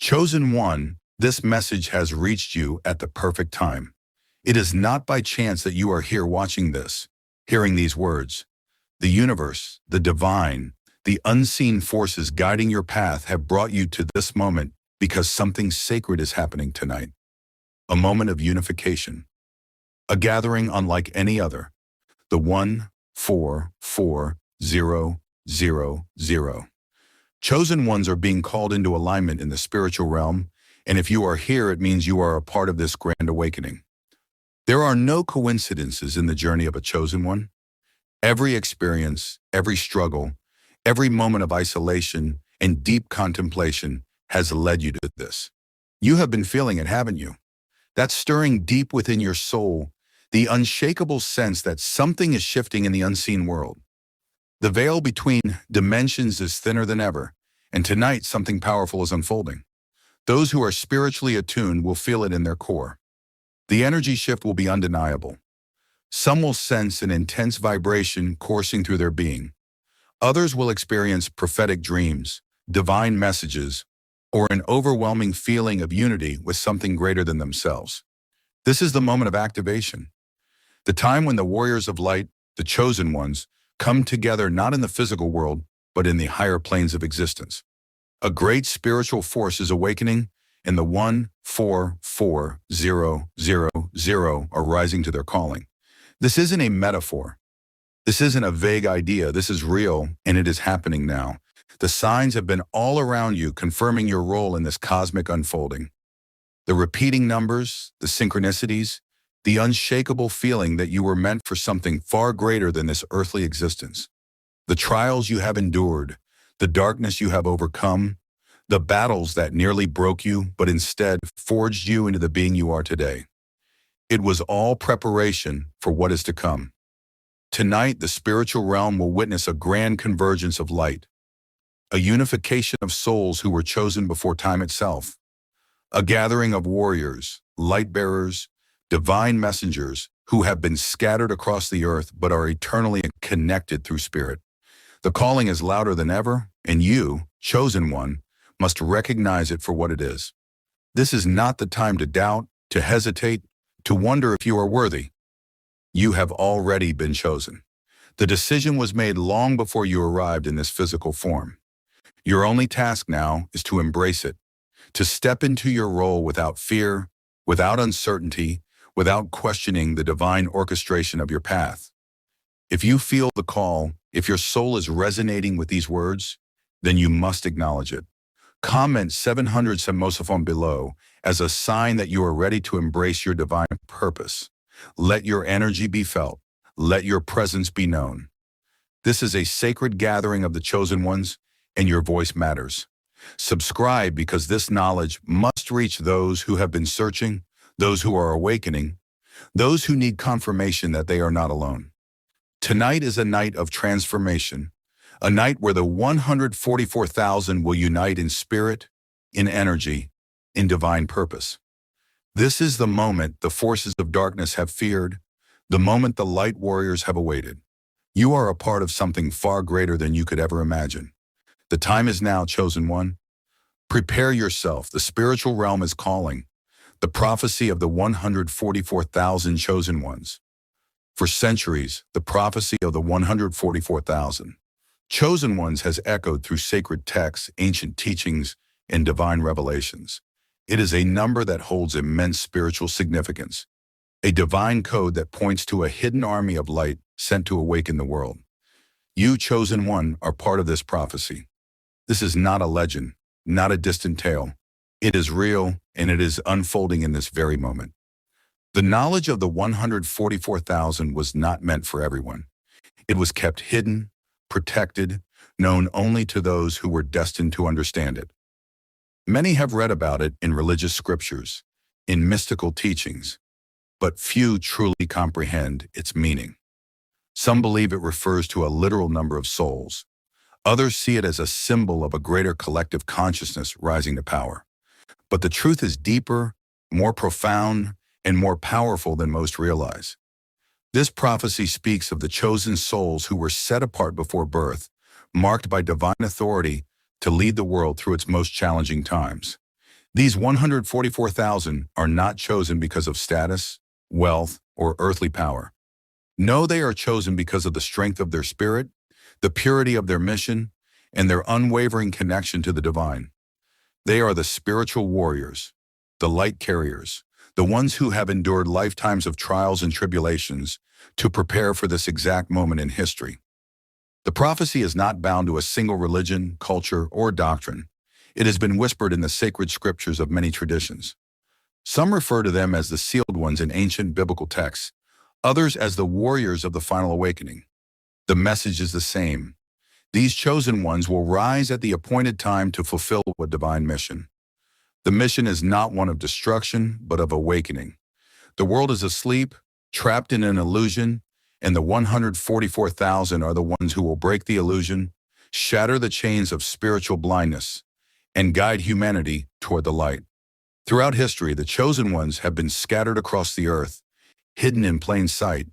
Chosen one, this message has reached you at the perfect time. It is not by chance that you are here watching this, hearing these words. The universe, the divine, the unseen forces guiding your path have brought you to this moment because something sacred is happening tonight. A moment of unification. A gathering unlike any other. The 1-4-4-0-0-0. Chosen ones are being called into alignment in the spiritual realm, and if you are here, it means you are a part of this grand awakening. There are no coincidences in the journey of a chosen one. Every experience, every struggle, every moment of isolation and deep contemplation has led you to this. You have been feeling it, haven't you? That stirring deep within your soul, the unshakable sense that something is shifting in the unseen world. The veil between dimensions is thinner than ever, and tonight something powerful is unfolding. Those who are spiritually attuned will feel it in their core. The energy shift will be undeniable. Some will sense an intense vibration coursing through their being. Others will experience prophetic dreams, divine messages, or an overwhelming feeling of unity with something greater than themselves. This is the moment of activation. The time when the warriors of light, the chosen ones, come together not in the physical world, but in the higher planes of existence. A great spiritual force is awakening, and the 1-4-4-0-0-0 are rising to their calling. This isn't a metaphor. This isn't a vague idea. This is real, and it is happening now. The signs have been all around you, confirming your role in this cosmic unfolding. The repeating numbers, the synchronicities, the unshakable feeling that you were meant for something far greater than this earthly existence. The trials you have endured, the darkness you have overcome, the battles that nearly broke you but instead forged you into the being you are today. It was all preparation for what is to come. Tonight, the spiritual realm will witness a grand convergence of light, a unification of souls who were chosen before time itself, a gathering of warriors, light bearers, divine messengers who have been scattered across the earth but are eternally connected through spirit. The calling is louder than ever, and you, chosen one, must recognize it for what it is. This is not the time to doubt, to hesitate, to wonder if you are worthy. You have already been chosen. The decision was made long before you arrived in this physical form. Your only task now is to embrace it, to step into your role without fear, without uncertainty, without questioning the divine orchestration of your path. If you feel the call, if your soul is resonating with these words, then you must acknowledge it. Comment 700 Symbolism below as a sign that you are ready to embrace your divine purpose. Let your energy be felt. Let your presence be known. This is a sacred gathering of the chosen ones, and your voice matters. Subscribe because this knowledge must reach those who have been searching, those who are awakening, those who need confirmation that they are not alone. Tonight is a night of transformation, a night where the 144,000 will unite in spirit, in energy, in divine purpose. This is the moment the forces of darkness have feared, the moment the light warriors have awaited. You are a part of something far greater than you could ever imagine. The time is now, chosen one. Prepare yourself. The spiritual realm is calling. The prophecy of the 144,000 chosen ones. For centuries, the prophecy of the 144,000 chosen ones has echoed through sacred texts, ancient teachings, and divine revelations. It is a number that holds immense spiritual significance, a divine code that points to a hidden army of light sent to awaken the world. You, chosen one, are part of this prophecy. This is not a legend, not a distant tale. It is real, and it is unfolding in this very moment. The knowledge of the 144,000 was not meant for everyone. It was kept hidden, protected, known only to those who were destined to understand it. Many have read about it in religious scriptures, in mystical teachings, but few truly comprehend its meaning. Some believe it refers to a literal number of souls. Others see it as a symbol of a greater collective consciousness rising to power. But the truth is deeper, more profound, and more powerful than most realize. This prophecy speaks of the chosen souls who were set apart before birth, marked by divine authority to lead the world through its most challenging times. These 144,000 are not chosen because of status, wealth, or earthly power. No, they are chosen because of the strength of their spirit, the purity of their mission, and their unwavering connection to the divine. They are the spiritual warriors, the light carriers, the ones who have endured lifetimes of trials and tribulations to prepare for this exact moment in history. The prophecy is not bound to a single religion, culture, or doctrine. It has been whispered in the sacred scriptures of many traditions. Some refer to them as the sealed ones in ancient biblical texts, others as the warriors of the final awakening. The message is the same. These chosen ones will rise at the appointed time to fulfill a divine mission. The mission is not one of destruction, but of awakening. The world is asleep, trapped in an illusion, and the 144,000 are the ones who will break the illusion, shatter the chains of spiritual blindness, and guide humanity toward the light. Throughout history, the chosen ones have been scattered across the earth, hidden in plain sight,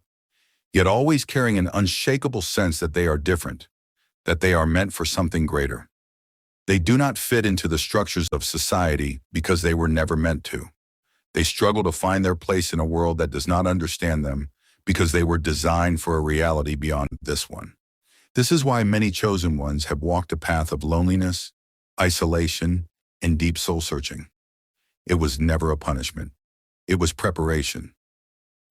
yet always carrying an unshakable sense that they are different, that they are meant for something greater. They do not fit into the structures of society because they were never meant to. They struggle to find their place in a world that does not understand them because they were designed for a reality beyond this one. This is why many chosen ones have walked a path of loneliness, isolation, and deep soul searching. It was never a punishment. It was preparation.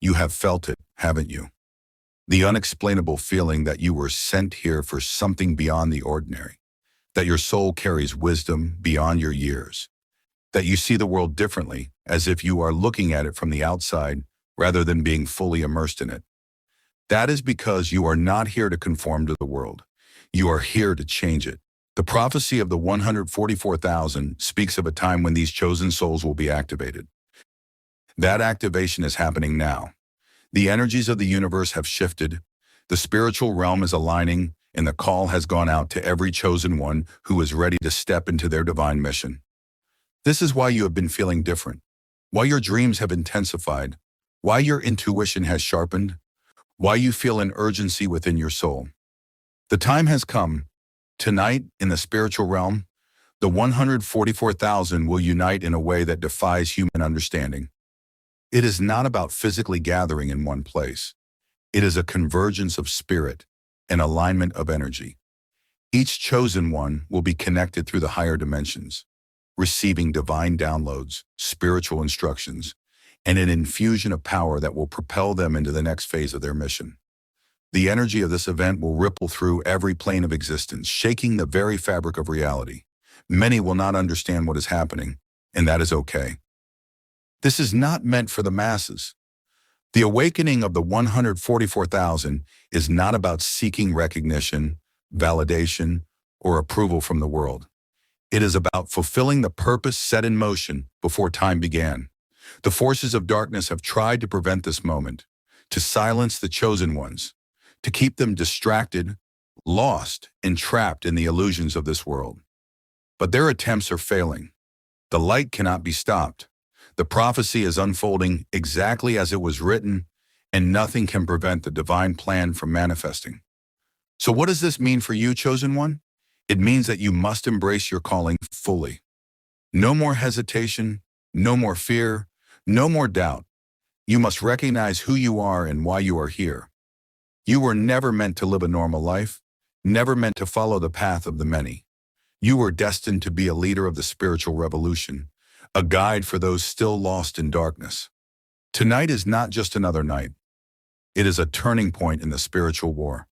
You have felt it, haven't you? The unexplainable feeling that you were sent here for something beyond the ordinary, that your soul carries wisdom beyond your years, that you see the world differently, as if you are looking at it from the outside rather than being fully immersed in it. That is because you are not here to conform to the world. You are here to change it. The prophecy of the 144,000 speaks of a time when these chosen souls will be activated. That activation is happening now. The energies of the universe have shifted, the spiritual realm is aligning, and the call has gone out to every chosen one who is ready to step into their divine mission. This is why you have been feeling different, why your dreams have intensified, why your intuition has sharpened, why you feel an urgency within your soul. The time has come. Tonight, in the spiritual realm, the 144,000 will unite in a way that defies human understanding. It is not about physically gathering in one place. It is a convergence of spirit, an alignment of energy. Each chosen one will be connected through the higher dimensions, receiving divine downloads, spiritual instructions, and an infusion of power that will propel them into the next phase of their mission. The energy of this event will ripple through every plane of existence, shaking the very fabric of reality. Many will not understand what is happening, and that is okay. This is not meant for the masses. The awakening of the 144,000 is not about seeking recognition, validation, or approval from the world. It is about fulfilling the purpose set in motion before time began. The forces of darkness have tried to prevent this moment, to silence the chosen ones, to keep them distracted, lost, and trapped in the illusions of this world. But their attempts are failing. The light cannot be stopped. The prophecy is unfolding exactly as it was written, and nothing can prevent the divine plan from manifesting. So what does this mean for you, chosen one? It means that you must embrace your calling fully. No more hesitation, no more fear, no more doubt. You must recognize who you are and why you are here. You were never meant to live a normal life, never meant to follow the path of the many. You were destined to be a leader of the spiritual revolution, a guide for those still lost in darkness. Tonight is not just another night. It is a turning point in the spiritual war.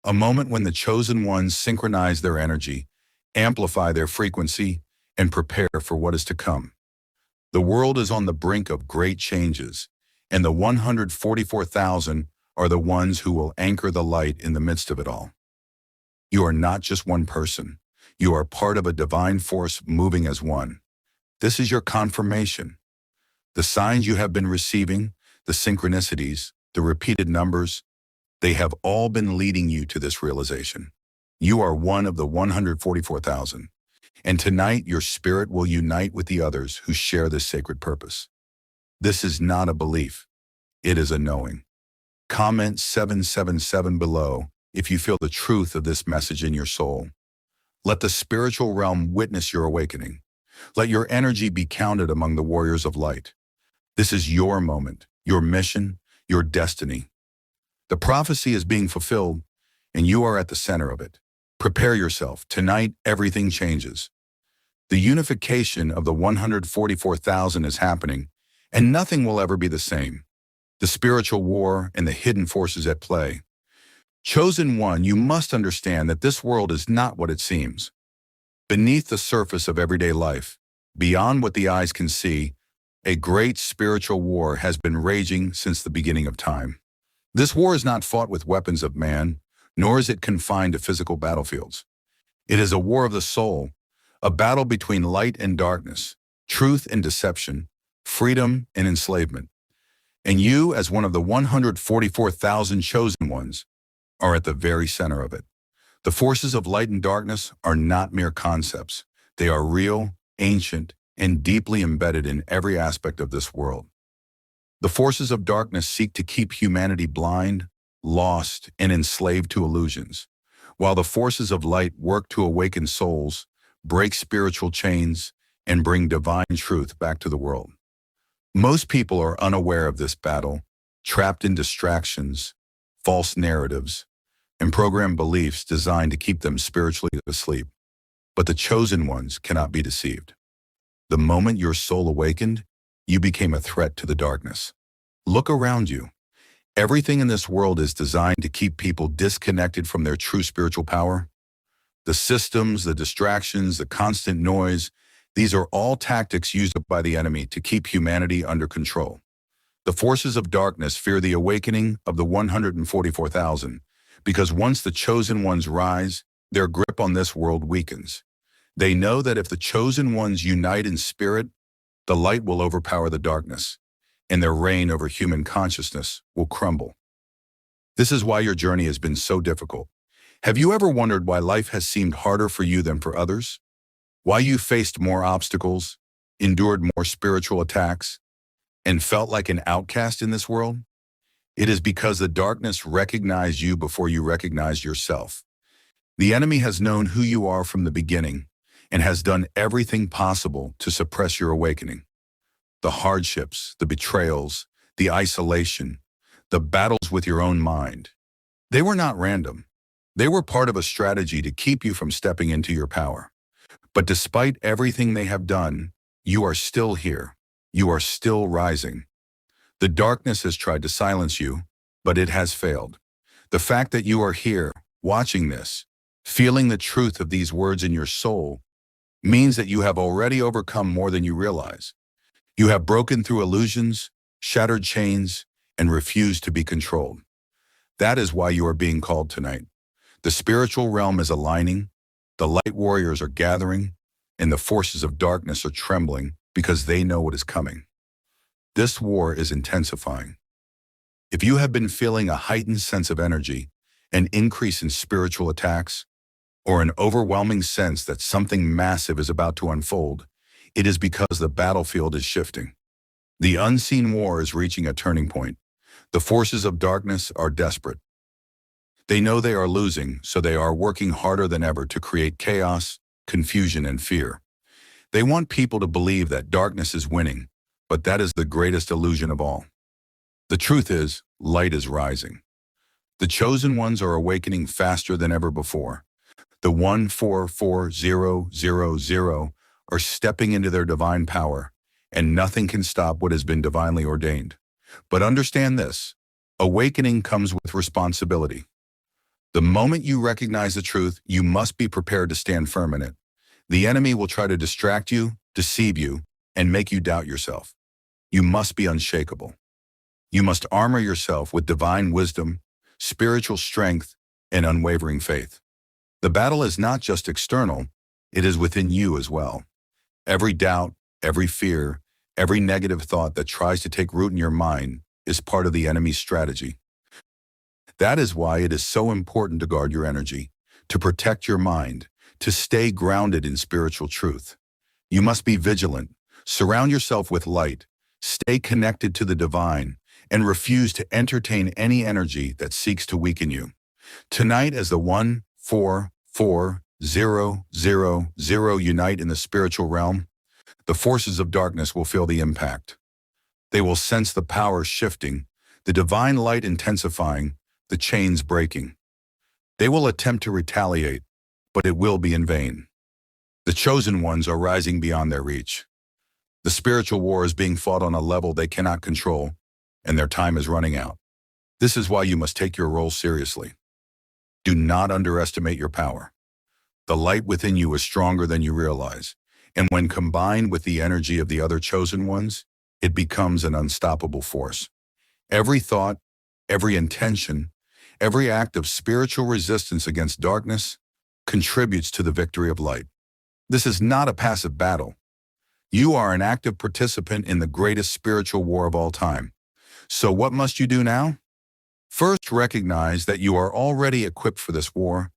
A moment when the chosen ones synchronize their energy, amplify their frequency, and prepare for what is to come. The world is on the brink of great changes, and the 144,000 are the ones who will anchor the light in the midst of it all. You are not just one person. You are part of a divine force moving as one. This is your confirmation. The signs you have been receiving, the synchronicities, the repeated numbers, they have all been leading you to this realization. You are one of the 144,000. And tonight, your spirit will unite with the others who share this sacred purpose. This is not a belief. It is a knowing. Comment 777 below if you feel the truth of this message in your soul. Let the spiritual realm witness your awakening. Let your energy be counted among the warriors of light. This is your moment, your mission, your destiny. The prophecy is being fulfilled, and you are at the center of it. Prepare yourself. Tonight, everything changes. The unification of the 144,000 is happening, and nothing will ever be the same. The spiritual war and the hidden forces at play. Chosen one, you must understand that this world is not what it seems. Beneath the surface of everyday life, beyond what the eyes can see, a great spiritual war has been raging since the beginning of time. This war is not fought with weapons of man, nor is it confined to physical battlefields. It is a war of the soul, a battle between light and darkness, truth and deception, freedom and enslavement. And you, as one of the 144,000 chosen ones, are at the very center of it. The forces of light and darkness are not mere concepts. They are real, ancient, and deeply embedded in every aspect of this world. The forces of darkness seek to keep humanity blind, lost, and enslaved to illusions, while the forces of light work to awaken souls, break spiritual chains, and bring divine truth back to the world. Most people are unaware of this battle, trapped in distractions, false narratives, and programmed beliefs designed to keep them spiritually asleep. But the chosen ones cannot be deceived. The moment your soul awakened, you became a threat to the darkness. Look around you. Everything in this world is designed to keep people disconnected from their true spiritual power. The systems, the distractions, the constant noise, these are all tactics used by the enemy to keep humanity under control. The forces of darkness fear the awakening of the 144,000, because once the chosen ones rise, their grip on this world weakens. They know that if the chosen ones unite in spirit, the light will overpower the darkness, and their reign over human consciousness will crumble. This is why your journey has been so difficult. Have you ever wondered why life has seemed harder for you than for others? Why you faced more obstacles, endured more spiritual attacks, and felt like an outcast in this world? It is because the darkness recognized you before you recognized yourself. The enemy has known who you are from the beginning and has done everything possible to suppress your awakening. The hardships, the betrayals, the isolation, the battles with your own mind. They were not random. They were part of a strategy to keep you from stepping into your power. But despite everything they have done, you are still here. You are still rising. The darkness has tried to silence you, but it has failed. The fact that you are here, watching this, feeling the truth of these words in your soul, means that you have already overcome more than you realize. You have broken through illusions, shattered chains, and refused to be controlled. That is why you are being called tonight. The spiritual realm is aligning, the light warriors are gathering, and the forces of darkness are trembling because they know what is coming. This war is intensifying. If you have been feeling a heightened sense of energy, an increase in spiritual attacks, or an overwhelming sense that something massive is about to unfold, it is because the battlefield is shifting. The unseen war is reaching a turning point. The forces of darkness are desperate. They know they are losing, so they are working harder than ever to create chaos, confusion, and fear. They want people to believe that darkness is winning, but that is the greatest illusion of all. The truth is, light is rising. The chosen ones are awakening faster than ever before. The 144,000 are stepping into their divine power, and nothing can stop what has been divinely ordained. But understand this, awakening comes with responsibility. The moment you recognize the truth, you must be prepared to stand firm in it. The enemy will try to distract you, deceive you, and make you doubt yourself. You must be unshakable. You must armor yourself with divine wisdom, spiritual strength, and unwavering faith. The battle is not just external, it is within you as well. Every doubt, every fear, every negative thought that tries to take root in your mind is part of the enemy's strategy. That is why it is so important to guard your energy, to protect your mind, to stay grounded in spiritual truth. You must be vigilant, surround yourself with light, stay connected to the divine, and refuse to entertain any energy that seeks to weaken you. Tonight, as the 144,000 unite in the spiritual realm, The forces of darkness will feel the impact. They will sense the power shifting, the divine light intensifying, the chains breaking. They will attempt to retaliate, but it will be in vain. The chosen ones are rising beyond their reach. The spiritual war is being fought on a level they cannot control, and their time is running out. This is why you must take your role seriously. Do not underestimate your power. The light within you is stronger than you realize, and when combined with the energy of the other chosen ones, it becomes an unstoppable force. Every thought, every intention, every act of spiritual resistance against darkness contributes to the victory of light. This is not a passive battle. You are an active participant in the greatest spiritual war of all time. So what must you do now? First, recognize that you are already equipped for this war.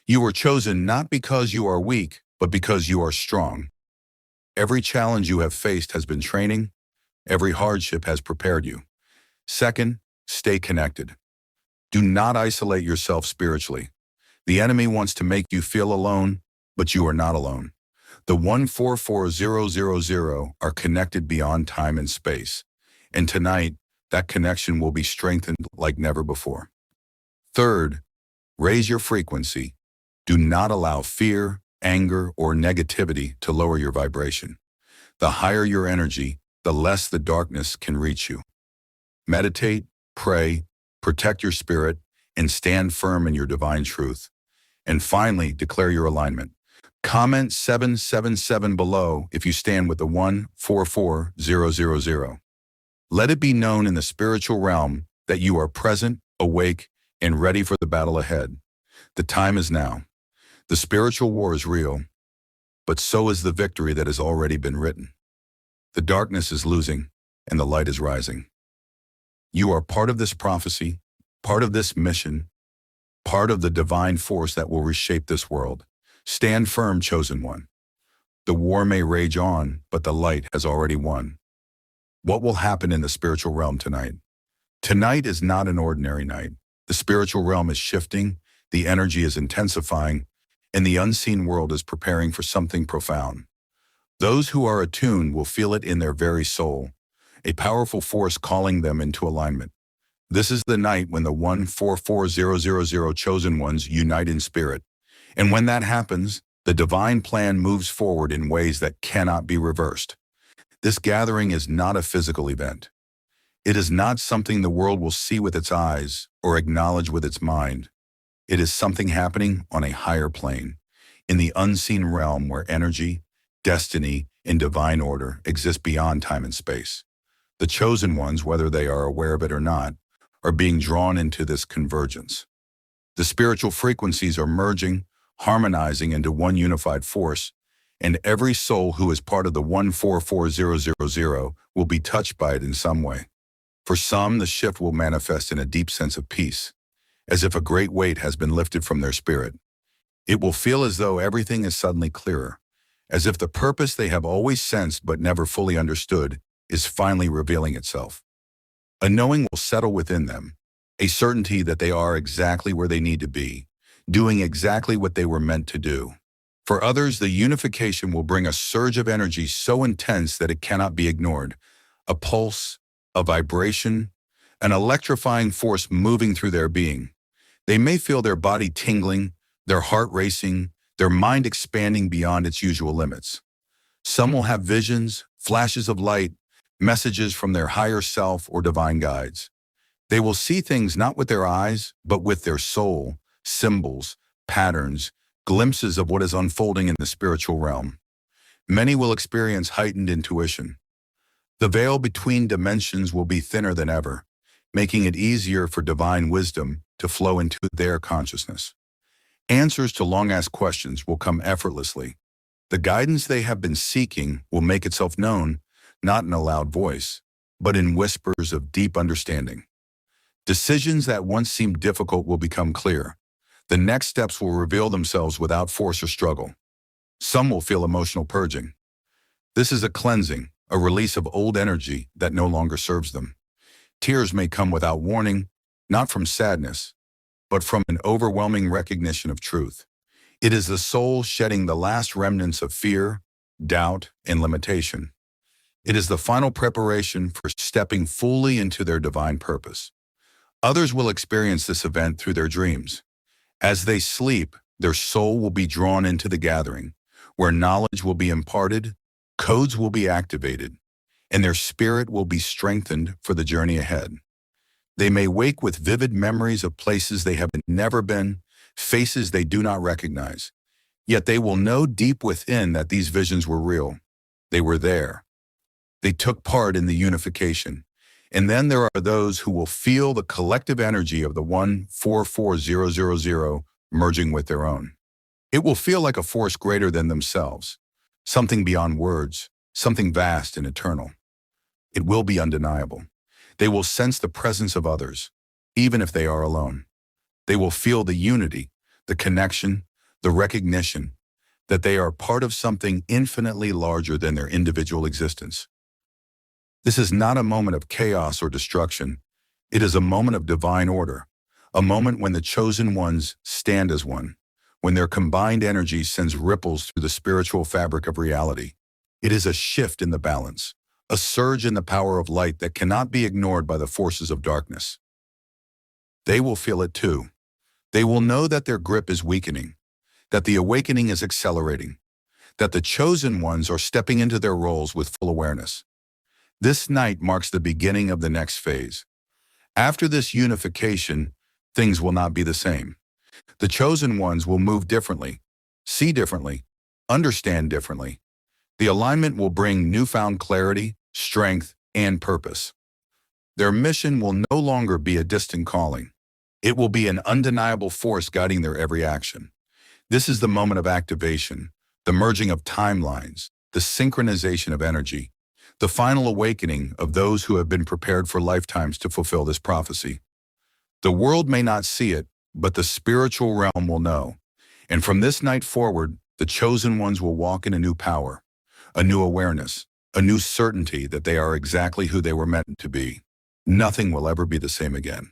You were chosen not because you are weak, but because you are strong. Every challenge you have faced has been training. Every hardship has prepared you. Second, stay connected. Do not isolate yourself spiritually. The enemy wants to make you feel alone, but you are not alone. The 144000 are connected beyond time and space. And tonight, that connection will be strengthened like never before. Third, raise your frequency. Do not allow fear, anger, or negativity to lower your vibration. The higher your energy, the less the darkness can reach you. Meditate, pray, protect your spirit, and stand firm in your divine truth. And finally, declare your alignment. Comment 777 below if you stand with the 144000. Let it be known in the spiritual realm that you are present, awake, and ready for the battle ahead. The time is now. The spiritual war is real, but so is the victory that has already been written. The darkness is losing, and the light is rising. You are part of this prophecy, part of this mission, part of the divine force that will reshape this world. Stand firm, chosen one. The war may rage on, but the light has already won. What will happen in the spiritual realm tonight? Tonight is not an ordinary night. The spiritual realm is shifting, the energy is intensifying, and the unseen world is preparing for something profound. Those who are attuned will feel it in their very soul, a powerful force calling them into alignment. This is the night when the 144000 chosen ones unite in spirit. And when that happens, the divine plan moves forward in ways that cannot be reversed. This gathering is not a physical event. It is not something the world will see with its eyes or acknowledge with its mind. It is something happening on a higher plane, in the unseen realm where energy, destiny, and divine order exist beyond time and space. The chosen ones, whether they are aware of it or not, are being drawn into this convergence. The spiritual frequencies are merging, harmonizing into one unified force, and every soul who is part of the 144000 will be touched by it in some way. For some, the shift will manifest in a deep sense of peace, as if a great weight has been lifted from their spirit. It will feel as though everything is suddenly clearer, as if the purpose they have always sensed but never fully understood is finally revealing itself. A knowing will settle within them, a certainty that they are exactly where they need to be, doing exactly what they were meant to do. For others, the unification will bring a surge of energy so intense that it cannot be ignored, a pulse, a vibration, an electrifying force moving through their being. They may feel their body tingling, their heart racing, their mind expanding beyond its usual limits. Some will have visions, flashes of light, messages from their higher self or divine guides. They will see things not with their eyes, but with their soul, symbols, patterns, glimpses of what is unfolding in the spiritual realm. Many will experience heightened intuition. The veil between dimensions will be thinner than ever, making it easier for divine wisdom to flow into their consciousness. Answers to long-asked questions will come effortlessly. The guidance they have been seeking will make itself known, not in a loud voice, but in whispers of deep understanding. Decisions that once seemed difficult will become clear. The next steps will reveal themselves without force or struggle. Some will feel emotional purging. This is a cleansing, a release of old energy that no longer serves them. Tears may come without warning, not from sadness, but from an overwhelming recognition of truth. It is the soul shedding the last remnants of fear, doubt, and limitation. It is the final preparation for stepping fully into their divine purpose. Others will experience this event through their dreams. As they sleep, their soul will be drawn into the gathering, where knowledge will be imparted, codes will be activated, and their spirit will be strengthened for the journey ahead. They may wake with vivid memories of places they have never been, faces they do not recognize. Yet they will know deep within that these visions were real. They were there. They took part in the unification. And then there are those who will feel the collective energy of the 144000 merging with their own. It will feel like a force greater than themselves, something beyond words, something vast and eternal. It will be undeniable. They will sense the presence of others, even if they are alone. They will feel the unity, the connection, the recognition that they are part of something infinitely larger than their individual existence. This is not a moment of chaos or destruction. It is a moment of divine order, a moment when the chosen ones stand as one, when their combined energy sends ripples through the spiritual fabric of reality. It is a shift in the balance, a surge in the power of light that cannot be ignored by the forces of darkness. They will feel it too. They will know that their grip is weakening, that the awakening is accelerating, that the chosen ones are stepping into their roles with full awareness. This night marks the beginning of the next phase. After this unification, things will not be the same. The chosen ones will move differently, see differently, understand differently. The alignment will bring newfound clarity, strength, and purpose. Their mission will no longer be a distant calling. It will be an undeniable force guiding their every action. This is the moment of activation, the merging of timelines, the synchronization of energy, the final awakening of those who have been prepared for lifetimes to fulfill this prophecy. The world may not see it, but the spiritual realm will know. And from this night forward, the chosen ones will walk in a new power, a new awareness, a new certainty that they are exactly who they were meant to be. Nothing will ever be the same again.